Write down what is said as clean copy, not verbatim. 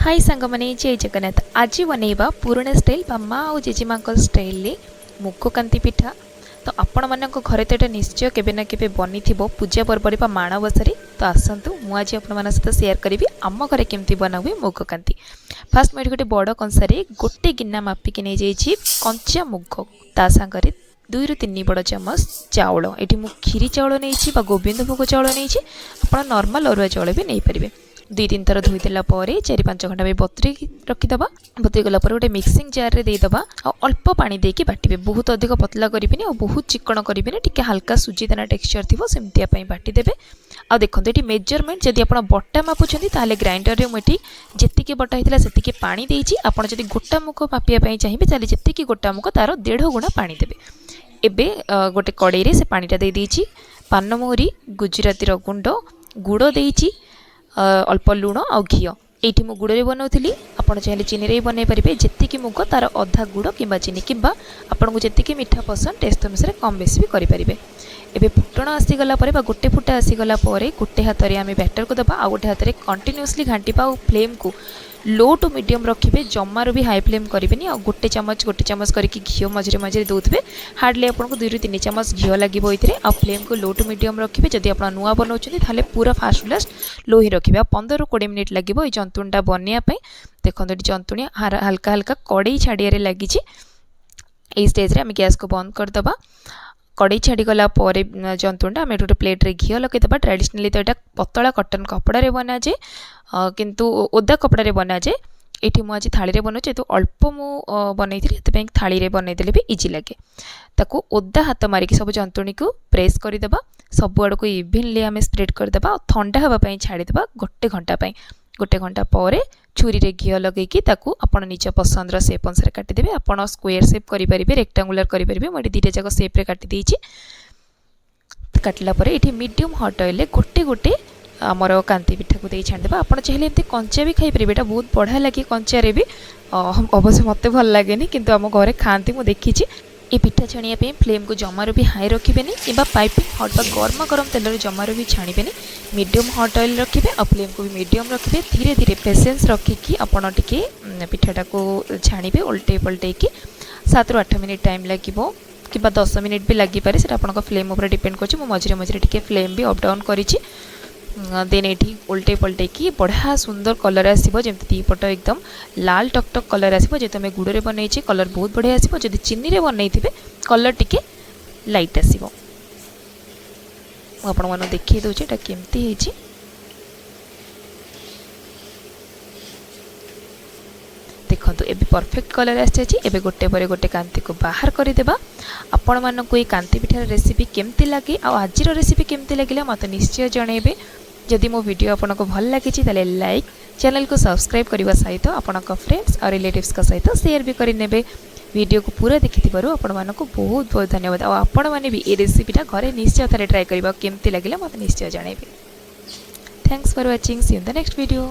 हाय सांगमने जय जगन्नाथ। आज बनैबा पुराणा स्टाइल बा माँ और जेजेमा स्टाइल मुग कांति पिठा। तो आपण मान घरे तो ये निश्चय केबे ना केबे बनी थी पूजा पर्व बा माणबसारे। तो आसतु मुझे आपण सहित सेयार करी आम घरे केमती बना हुए मुग कांति। फास्ट मुझे गोटे बड़ कंसारे गोटे गिना मापिकी नहीं जाइए कंचा मुग ता सांगरे 2 ରୁ 3 बड़ चामच चाउल। ये मुझे खीरी चाउल नहीं गोविंद भोग चाउल नहीं आप नॉर्मल अरुआ चाउल भी नहीं पारे। 2-3 थर धोईदेला 4-5 घंटा बतुरी रखीदे। बतुरी गला गोटे मिक्सिंग जार में देदेबा अल्प पानी देके बाटे। बहुत अधिक पतला करेंगे और बहुत चिकन करेंगे, टी हल्का सुजी दाना टेक्सचर थी सेमती बाटीदेवे। आ देखो ये मेजरमेंट जदि आप बटा मापुंट ताले ग्राइंडर में मुझे जी बटा होता से पानी देती। आपड़ जब गोटा मुग मापिया चाहिए ताले जी गोटा मुग तार 1.5 गुणा पानी देवे। एबे गोटे कड़ाई से पानीटा दे देइछि, पानमोहरी गुजराती गुंड गुड़ देइछि, अल्प लुण आ घी। ये मुझे गुड़ में बनाऊली, आपड़ चाहिए चीनी रे बन पारे। जी मुग तार अधा गुड़ कि चीनी कि आपन को जी मीठा पसंद टेस्ट अनुसार कम बेसी भी करें। एबे फुटण आसीगला गोटे फुटा आसीगला गोटे हाथ में आम बैटर को दबा, आ गोटे हाथ में कंटिन्यूअसली घांटा और फ्लेम को लो टू मीडियम रखिए। जमार भी हाई फ्लेम करेंगे। आ गोटे चामच करके घी मझे मझे दौथे। हार्डली आपको 2 ରୁ 3 चामच घी लगे। आ फ्लेम को लो टू मीडियम रखिए। जदि आप नुआ बनाऊँ पूरा फास्ट लास्ट लो ही रखिए। 15 ରୁ 20 मिनिट लगे ये जंतुणीटा बनवाई। देखो ये जंतुणी हल्का हल्का कड़े छाड़िया लगी। यही स्टेज आम गैस को बंद करदे। कड़े छाड़ीगला जंतुणा आम गोटे प्लेट रे घी लगेदेबा। ट्रेडिशनली तो यहाँ पतला कटन कपड़ा बना जाए, किंतु ओदा कपड़ा बना जाए। ये मुझे थाली बनाऊँ जेहतु अल्प मु बनई थी थाली रे बनईदे भी इजी लगे। ताकू ओदा हाथ मारिक सब जंतुणी को प्रेस करदेबा। सब आड़ को इवनली आम स्प्रेड करदेबा। ठंडा हाँवाई छाड़ीदेबा गोटे घंटा पर छुरी रे घी लगे आप निज पसंद सेप अनुसार काटिदेवे। आप स्क्वेयर सेप करेंगे, रेक्टांगुलर करेंगे। मुझे 2टा जाक सेप्रे काटिदी। काटला ये मीडियम हट ऑयल गोटे गोटे आमर कांति पिठा को छाड़देबा। आप चाहिए एमती कंचा भी खाई पारे। बहुत बढ़िया लगे कंचारे भी। अवश्य मत भल लगे किंतु आम घरे खाती मुझे देखी। ये पिठा छाणिया फ्लेम को जमार भी हाई रखिए कि पाइपिंग हट बा गर्मा गरम तेल जमार भी छाणिबे। मीडियम हट ऑयल रखिए और फ्लेम को भी मीडियम रखिए। धीरे धीरे पेशेंस रखिकी आपड़ टे पिठाटा को छाणिबे। उल्टे पलटे 7 ରୁ 8 मिनिट टाइम लगे कि 10 मिनिट भी लगिपे। से आप फ्लेम उपर डिपेंड कर मझे मझे टे फ्लेम भी अप डाउन करी। देन ये उल्टे पलटे कि बढ़िया सुंदर कलर आसो। जमी दीपट एकदम लाल टकटक कलर आसो। जेहतु आम गुड़ में बनई कलर बहुत बढ़िया आसो। जब चीनी रे बनई कलर टिके लाइट आसो। आपण मन देखी दूचे केमती है। देखो ये परफेक्ट कलर आसी। गोटे पर गोटे कांति को बाहर करदेबा। आपण मानक ये कांति पिठार रेसिपी केमती लगे आज रेसिपी केमती लगे मत निश्चय जनइबे। जदि मो वीडियो आपको भल लगी लाइक चैनल को सब्सक्राइब करने सहित आपण फ्रेंड्स और रिलेटिव्स सहित शेयर भी करने। वीडियो को पूरा देखि आपण मानक बहुत बहुत धन्यवाद। आपण मैंने भी ये रेसिपीटा घरे निश्चय थे ट्राए करबा केमती लगे मत निश्चय जनइबे। Thanks for watching. See you in the next video.